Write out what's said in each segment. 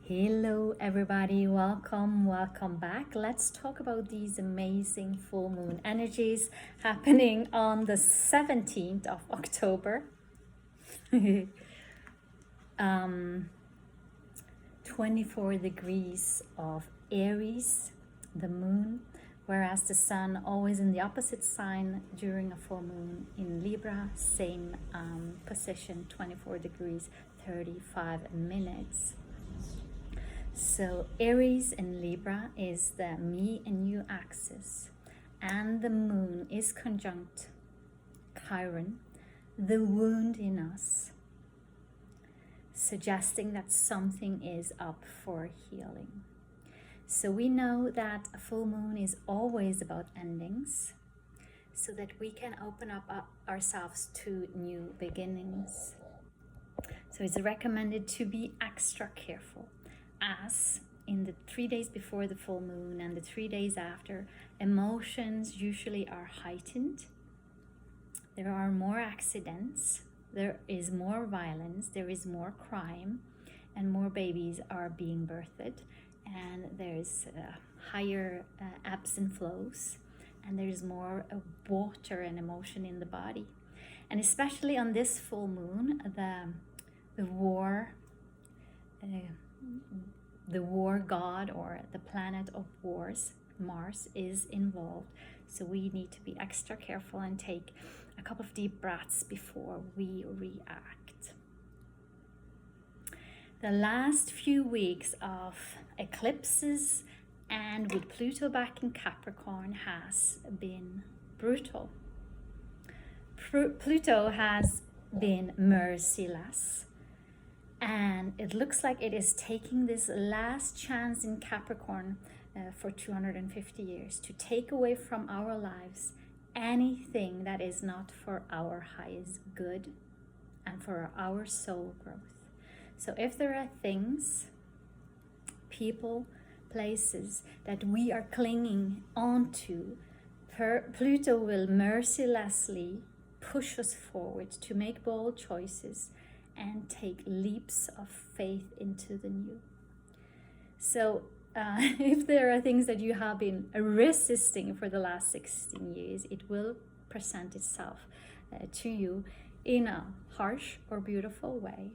Hello everybody, welcome back. Let's talk about these amazing full moon energies happening on the 17th of October. 24 degrees of Aries, the moon, whereas the sun always in the opposite sign during a full moon in Libra, same position, 24 degrees 35 minutes. So Aries in Libra is the me and you axis, and the moon is conjunct Chiron, the wound in us, suggesting that something is up for healing. So we know that a full moon is always about endings, so that we can open up ourselves to new beginnings. So it's recommended to be extra careful, as in the 3 days before the full moon and the 3 days after, emotions usually are heightened. There are more accidents, there is more violence, there is more crime, and more babies are being birthed, and there's higher ebbs and flows, and there's more water and emotion in the body. And especially on this full moon, the war god, or the planet of wars, Mars, is involved. So we need to be extra careful and take a couple of deep breaths before we react. The last few weeks of eclipses and with Pluto back in Capricorn has been brutal. Pluto has been merciless, and it looks like it is taking this last chance in Capricorn for 250 years to take away from our lives anything that is not for our highest good and for our soul growth. So if there are things, people, places that we are clinging onto, Pluto will mercilessly push us forward to make bold choices and take leaps of faith into the new. So if there are things that you have been resisting for the last 16 years, it will present itself to you in a harsh or beautiful way.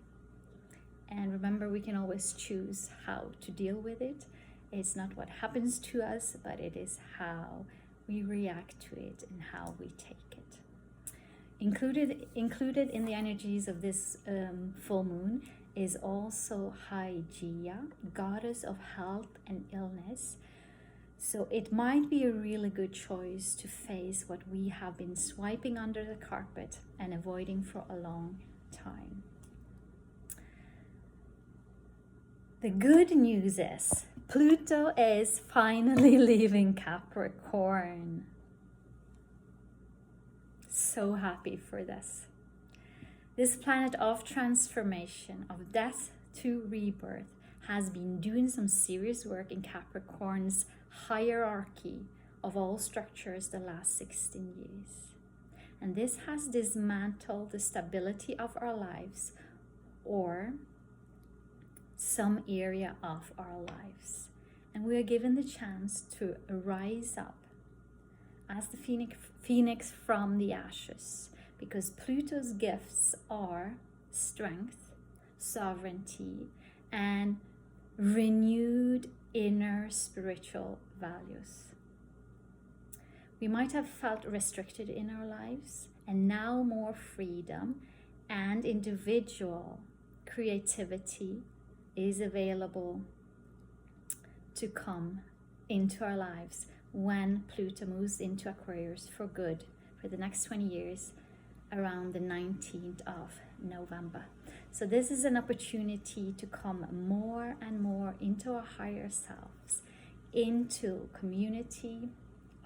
And remember, we can always choose how to deal with it. It's not what happens to us, but it is how we react to it and how we take it. Included in the energies of this full moon is also Hygeia, goddess of health and illness. So it might be a really good choice to face what we have been swiping under the carpet and avoiding for a long time. The good news is Pluto is finally leaving Capricorn. So happy for this. This planet of transformation, of death to rebirth, has been doing some serious work in Capricorn's hierarchy of all structures the last 16 years. And this has dismantled the stability of our lives, or some area of our lives. And we are given the chance to rise up as the phoenix from the ashes, because Pluto's gifts are strength, sovereignty, and renewed inner spiritual values. We might have felt restricted in our lives, and now more freedom and individual creativity is available to come into our lives when Pluto moves into Aquarius for good for the next 20 years around the 19th of November. So this is an opportunity to come more and more into our higher selves, into community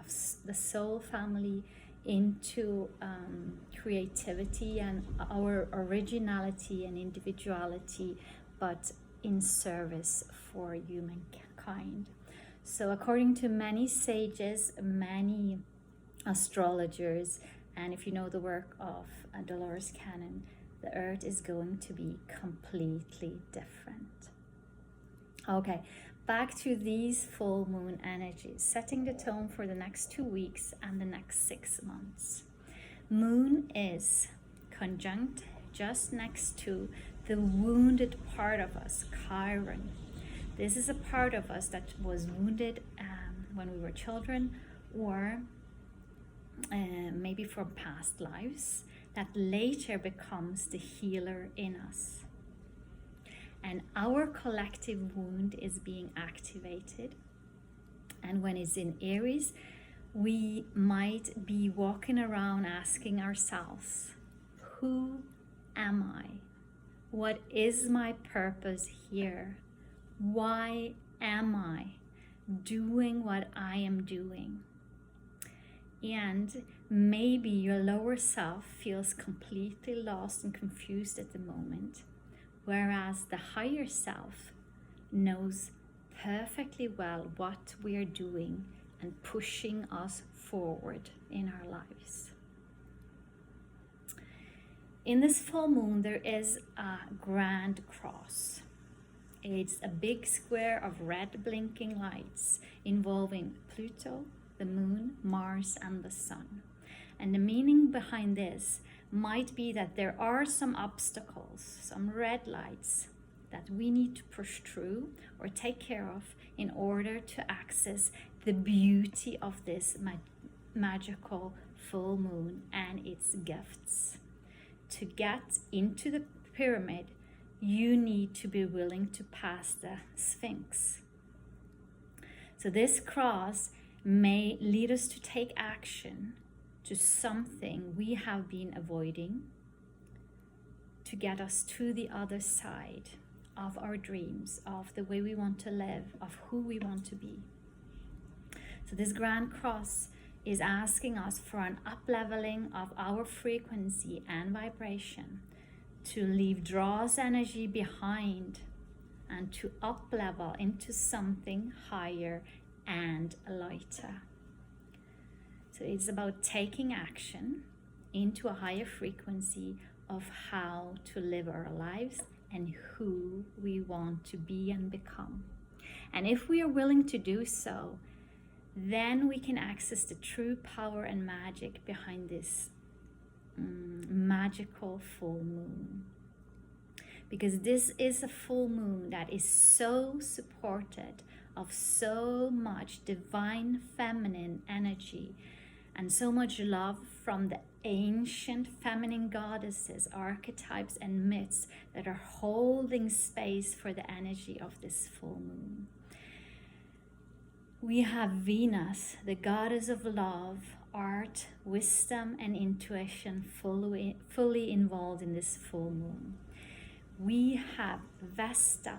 of the soul family, into creativity and our originality and individuality, but in service for humankind. So according to many sages, many astrologers, and if you know the work of Dolores Cannon, the earth is going to be completely different. Okay, back to these full moon energies, setting the tone for the next 2 weeks and the next 6 months. Moon is conjunct just next to the wounded part of us, Chiron. This is a part of us that was wounded when we were children, or maybe from past lives, that later becomes the healer in us. And our collective wound is being activated. And when it's in Aries, we might be walking around asking ourselves, who am I? What is my purpose here? Why am I doing what I am doing? And maybe your lower self feels completely lost and confused at the moment, whereas the higher self knows perfectly well what we are doing and pushing us forward in our lives. In this full moon, there is a grand cross. It's a big square of red blinking lights involving Pluto, the moon, Mars, and the sun. And the meaning behind this might be that there are some obstacles, some red lights that we need to push through or take care of in order to access the beauty of this magical full moon and its gifts. To get into the pyramid, you need to be willing to pass the Sphinx. So this cross may lead us to take action to something we have been avoiding, to get us to the other side of our dreams, of the way we want to live, of who we want to be. So this grand cross is asking us for an up-leveling of our frequency and vibration, to leave dross energy behind and to up-level into something higher and lighter. So it's about taking action into a higher frequency of how to live our lives and who we want to be and become. And if we are willing to do so, then we can access the true power and magic behind this magical full moon. Because this is a full moon that is so supported of so much divine feminine energy and so much love from the ancient feminine goddesses, archetypes, and myths that are holding space for the energy of this full moon. We have Venus, the goddess of love, art, wisdom, and intuition fully involved in this full moon. We have Vesta,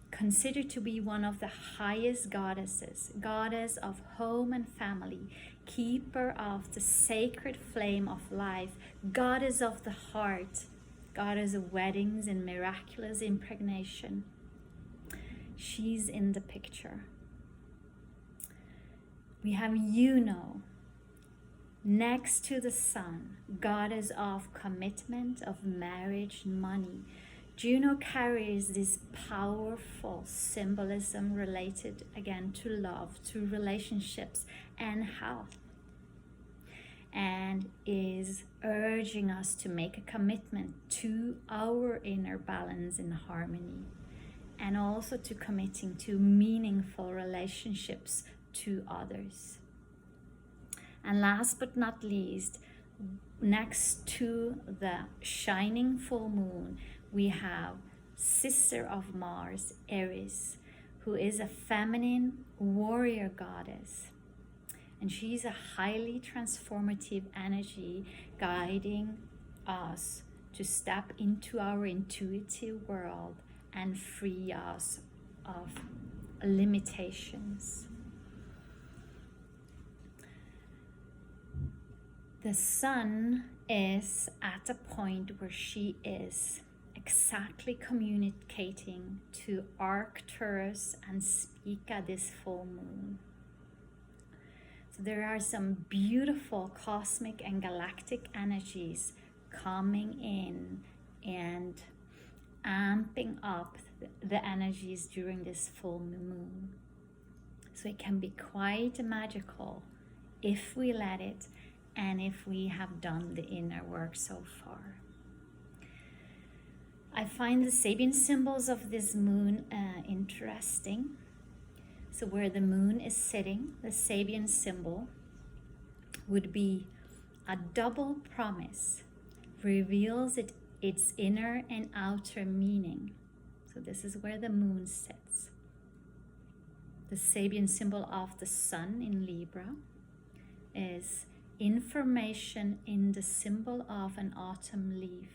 considered to be one of the highest goddesses, goddess of home and family, keeper of the sacred flame of life, goddess of the heart, goddess of weddings and miraculous impregnation. She's in the picture. We have Juno, next to the sun, goddess of commitment, of marriage, money. Juno carries this powerful symbolism related again to love, to relationships and health, and is urging us to make a commitment to our inner balance and harmony, and also to committing to meaningful relationships to others. And last but not least, next to the shining full moon, we have sister of Mars, Eris, who is a feminine warrior goddess. And she's a highly transformative energy guiding us to step into our intuitive world and free us of limitations. The sun is at a point where she is exactly communicating to Arcturus and Spica this full moon. So there are some beautiful cosmic and galactic energies coming in and amping up the energies during this full moon. So it can be quite magical if we let it, and if we have done the inner work so far. I find the Sabian symbols of this moon interesting. So where the moon is sitting, the Sabian symbol would be a double promise, reveals its inner and outer meaning. So this is where the moon sits. The Sabian symbol of the sun in Libra is information in the symbol of an autumn leaf.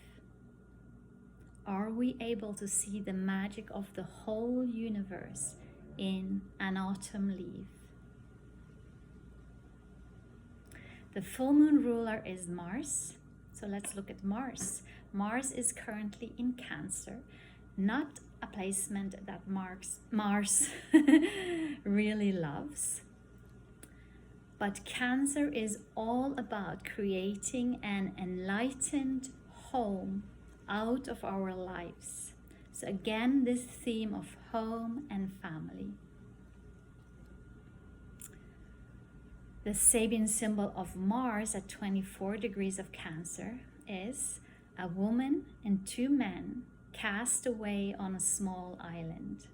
Are we able to see the magic of the whole universe in an autumn leaf? The full moon ruler is Mars. So let's look at Mars. Mars is currently in Cancer, not a placement that Mars really loves. But Cancer is all about creating an enlightened home out of our lives. So again, this theme of home and family. The Sabian symbol of Mars at 24 degrees of Cancer is a woman and two men cast away on a small island.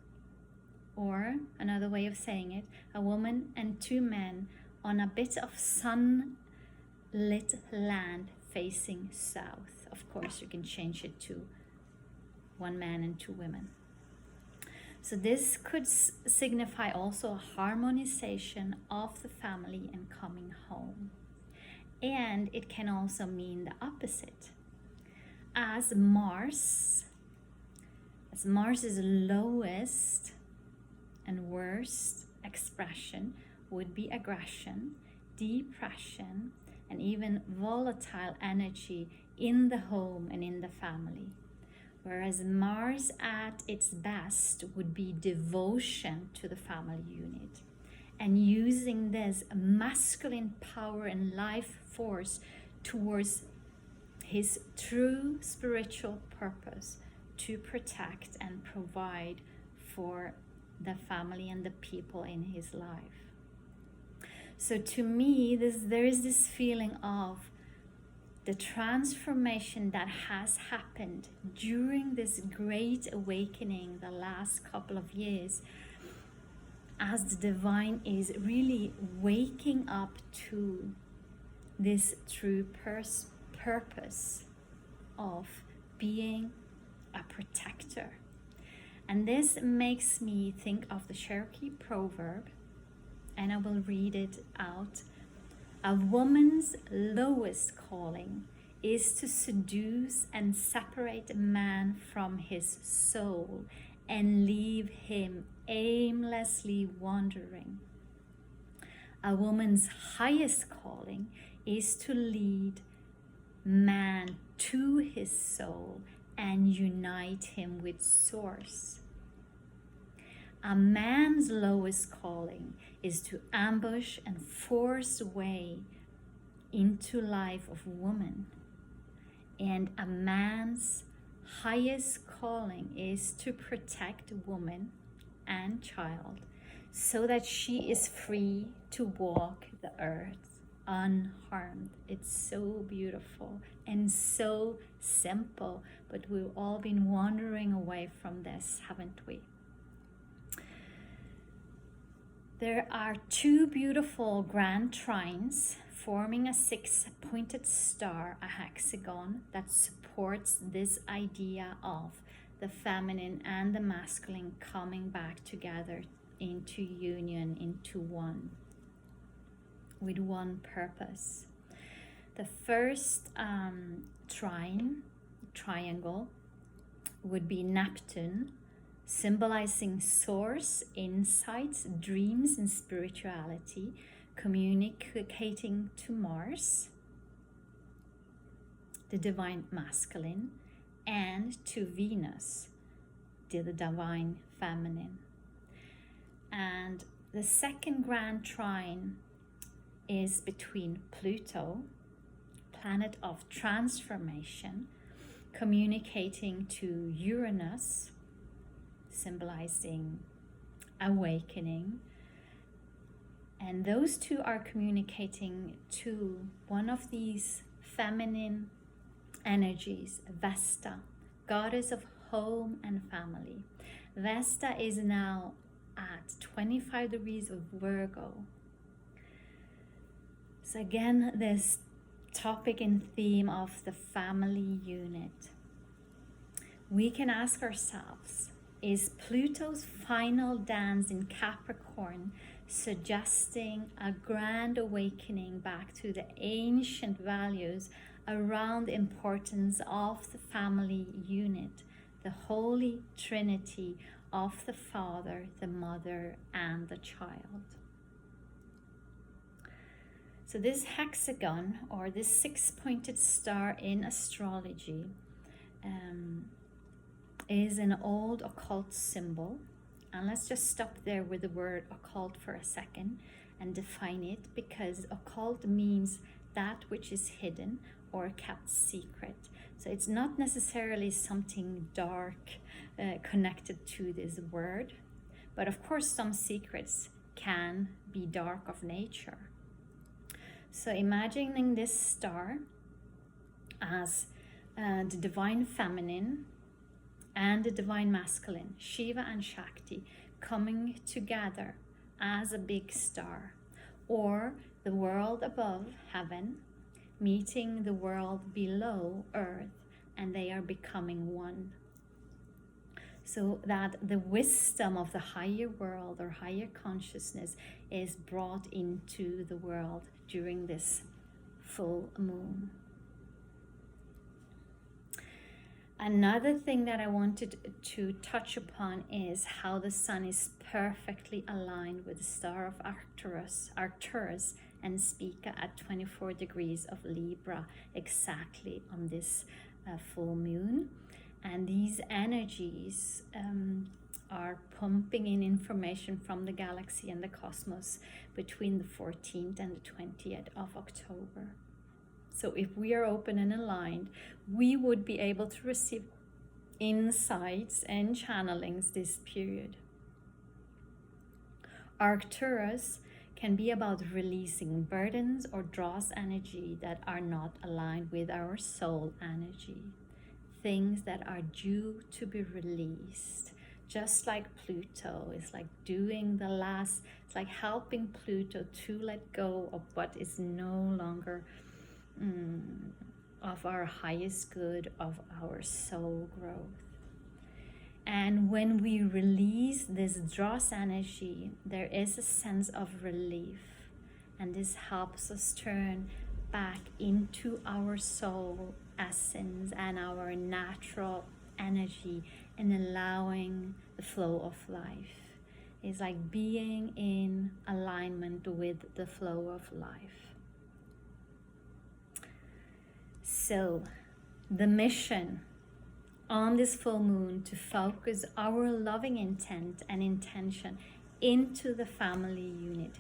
Or another way of saying it, a woman and two men on a bit of sunlit land facing south. Of course, you can change it to one man and two women. So this could signify also a harmonization of the family and coming home. And it can also mean the opposite. As Mars' lowest and worst expression would be aggression, depression, and even volatile energy in the home and in the family. Whereas Mars at its best would be devotion to the family unit and using this masculine power and life force towards his true spiritual purpose to protect and provide for the family and the people in his life. So to me, there is this feeling of the transformation that has happened during this great awakening the last couple of years, as the divine is really waking up to this true purpose of being a protector. And this makes me think of the Cherokee proverb, and I will read it out. A woman's lowest calling is to seduce and separate a man from his soul and leave him aimlessly wandering. A woman's highest calling is to lead man to his soul and unite him with Source. A man's lowest calling is to ambush and force a way into life of woman. And a man's highest calling is to protect woman and child so that she is free to walk the earth unharmed. It's so beautiful and so simple, but we've all been wandering away from this, haven't we? There are two beautiful grand trines forming a six-pointed star, a hexagon, that supports this idea of the feminine and the masculine coming back together into union, into one, with one purpose. The first triangle would be Neptune, symbolizing source, insights, dreams, and spirituality, communicating to Mars, the divine masculine, and to Venus, the divine feminine. And the second grand trine is between Pluto, planet of transformation, communicating to Uranus, symbolizing awakening. And those two are communicating to one of these feminine energies, Vesta, goddess of home and family. Vesta is now at 25 degrees of Virgo. So again, this topic and theme of the family unit. We can ask ourselves, is Pluto's final dance in Capricorn suggesting a grand awakening back to the ancient values around the importance of the family unit, the Holy Trinity of the Father, the Mother, and the Child? So this hexagon, or this six-pointed star in astrology, is an old occult symbol. And let's just stop there with the word occult for a second and define it, because occult means that which is hidden or kept secret. So it's not necessarily something dark connected to this word, but of course some secrets can be dark of nature. So imagining this star as the divine feminine and the divine masculine, Shiva and Shakti, coming together as a big star, or the world above, heaven, meeting the world below, earth, and they are becoming one. So that the wisdom of the higher world or higher consciousness is brought into the world during this full moon. Another thing that I wanted to touch upon is how the sun is perfectly aligned with the star of Arcturus and Spica at 24 degrees of Libra, exactly on this full moon. And these energies are pumping in information from the galaxy and the cosmos between the 14th and the 20th of October. So if we are open and aligned, we would be able to receive insights and channelings this period. Arcturus can be about releasing burdens or dross energy that are not aligned with our soul energy. Things that are due to be released. Just like Pluto is like doing the last, it's like helping Pluto to let go of what is no longer of our highest good, of our soul growth. And when we release this dross energy, there is a sense of relief, and this helps us turn back into our soul essence and our natural energy, and allowing the flow of life. It's like being in alignment with the flow of life. So the mission on this full moon to focus our loving intent and intention into the family unit,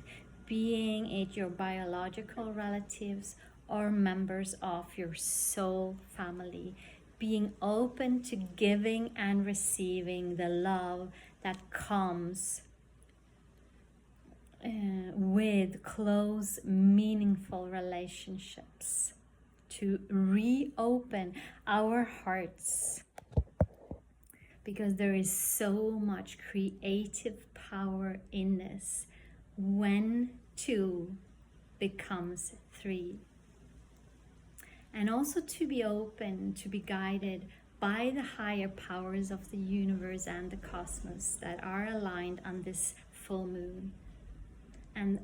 being it your biological relatives or members of your soul family, being open to giving and receiving the love that comes with close, meaningful relationships, to reopen our hearts, because there is so much creative power in this when two becomes three. And also to be open, to be guided by the higher powers of the universe and the cosmos that are aligned on this full moon, and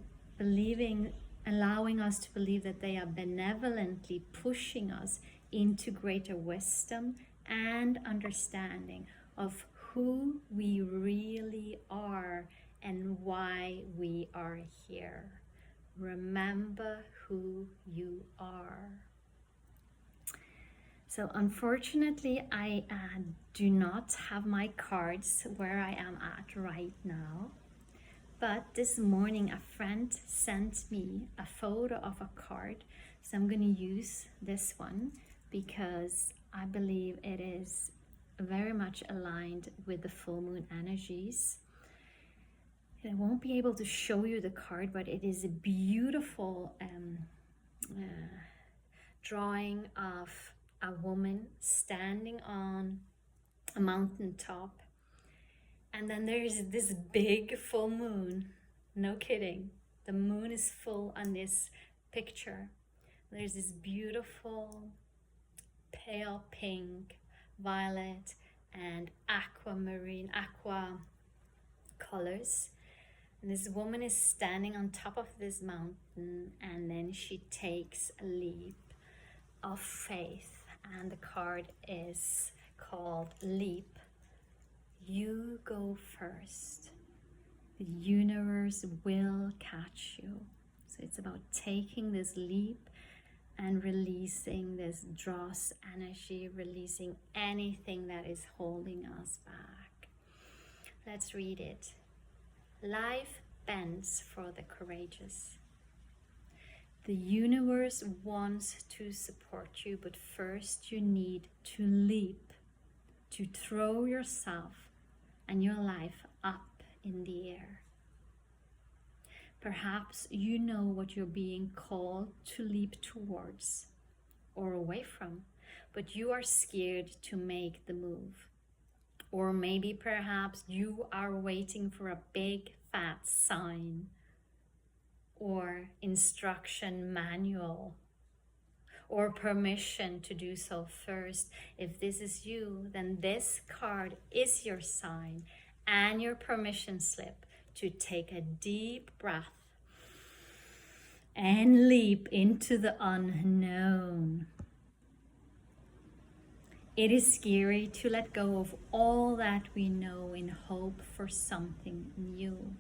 allowing us to believe that they are benevolently pushing us into greater wisdom and understanding of who we really are and why we are here. Remember who you are. So unfortunately, I do not have my cards where I am at right now. But this morning, a friend sent me a photo of a card. So I'm going to use this one because I believe it is very much aligned with the full moon energies. I won't be able to show you the card, but it is a beautiful drawing of a woman standing on a mountaintop, and then there's this big full moon. No kidding, the moon is full on this picture. There's this beautiful pale pink, violet, and aquamarine, aqua colors. And this woman is standing on top of this mountain, and then she takes a leap of faith, and the card is called Leap. You go first. The universe will catch you. So it's about taking this leap and releasing this dross energy, releasing anything that is holding us back. Let's read it. Life bends for the courageous. The universe wants to support you, but first you need to leap, to throw yourself and your life up in the air. Perhaps you know what you're being called to leap towards or away from, but you are scared to make the move. Or maybe perhaps you are waiting for a big fat sign or instruction manual or permission to do so first. If this is you, then this card is your sign and your permission slip to take a deep breath and leap into the unknown. It is scary to let go of all that we know in hope for something new.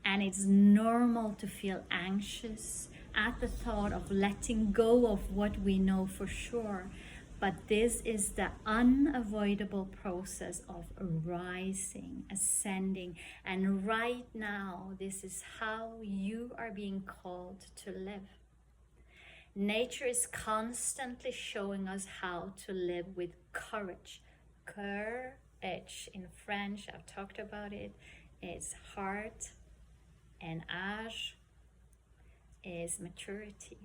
And it's normal to feel anxious at the thought of letting go of what we know for sure. But this is the unavoidable process of rising, ascending. And right now, this is how you are being called to live. Nature is constantly showing us how to live with courage. Courage in French, I've talked about it. It's heart, and âge is maturity.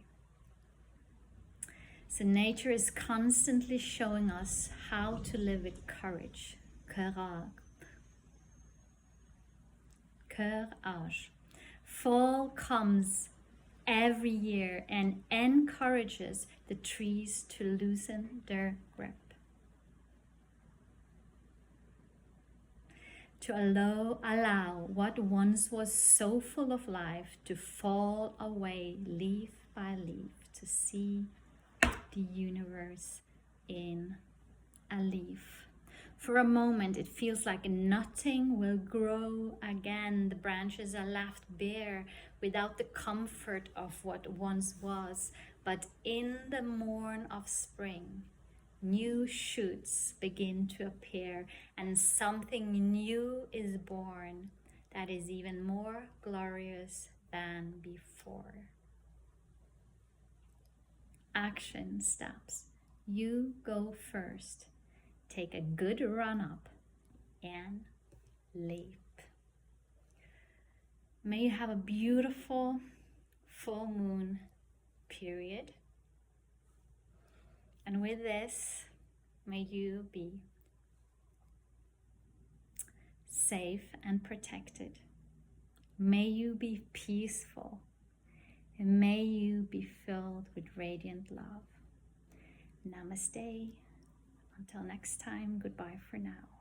So nature is constantly showing us how to live with courage. Courage. Fall comes every year and encourages the trees to loosen their grip. To allow what once was so full of life to fall away leaf by leaf, to see the universe in a leaf. For a moment, it feels like nothing will grow again. The branches are left bare without the comfort of what once was. But in the morn of spring, new shoots begin to appear, and something new is born that is even more glorious than before. Action steps. You go first. Take a good run up and leap. May you have a beautiful full moon period. And with this, may you be safe and protected. May you be peaceful. And may you be filled with radiant love. Namaste. Until next time, goodbye for now.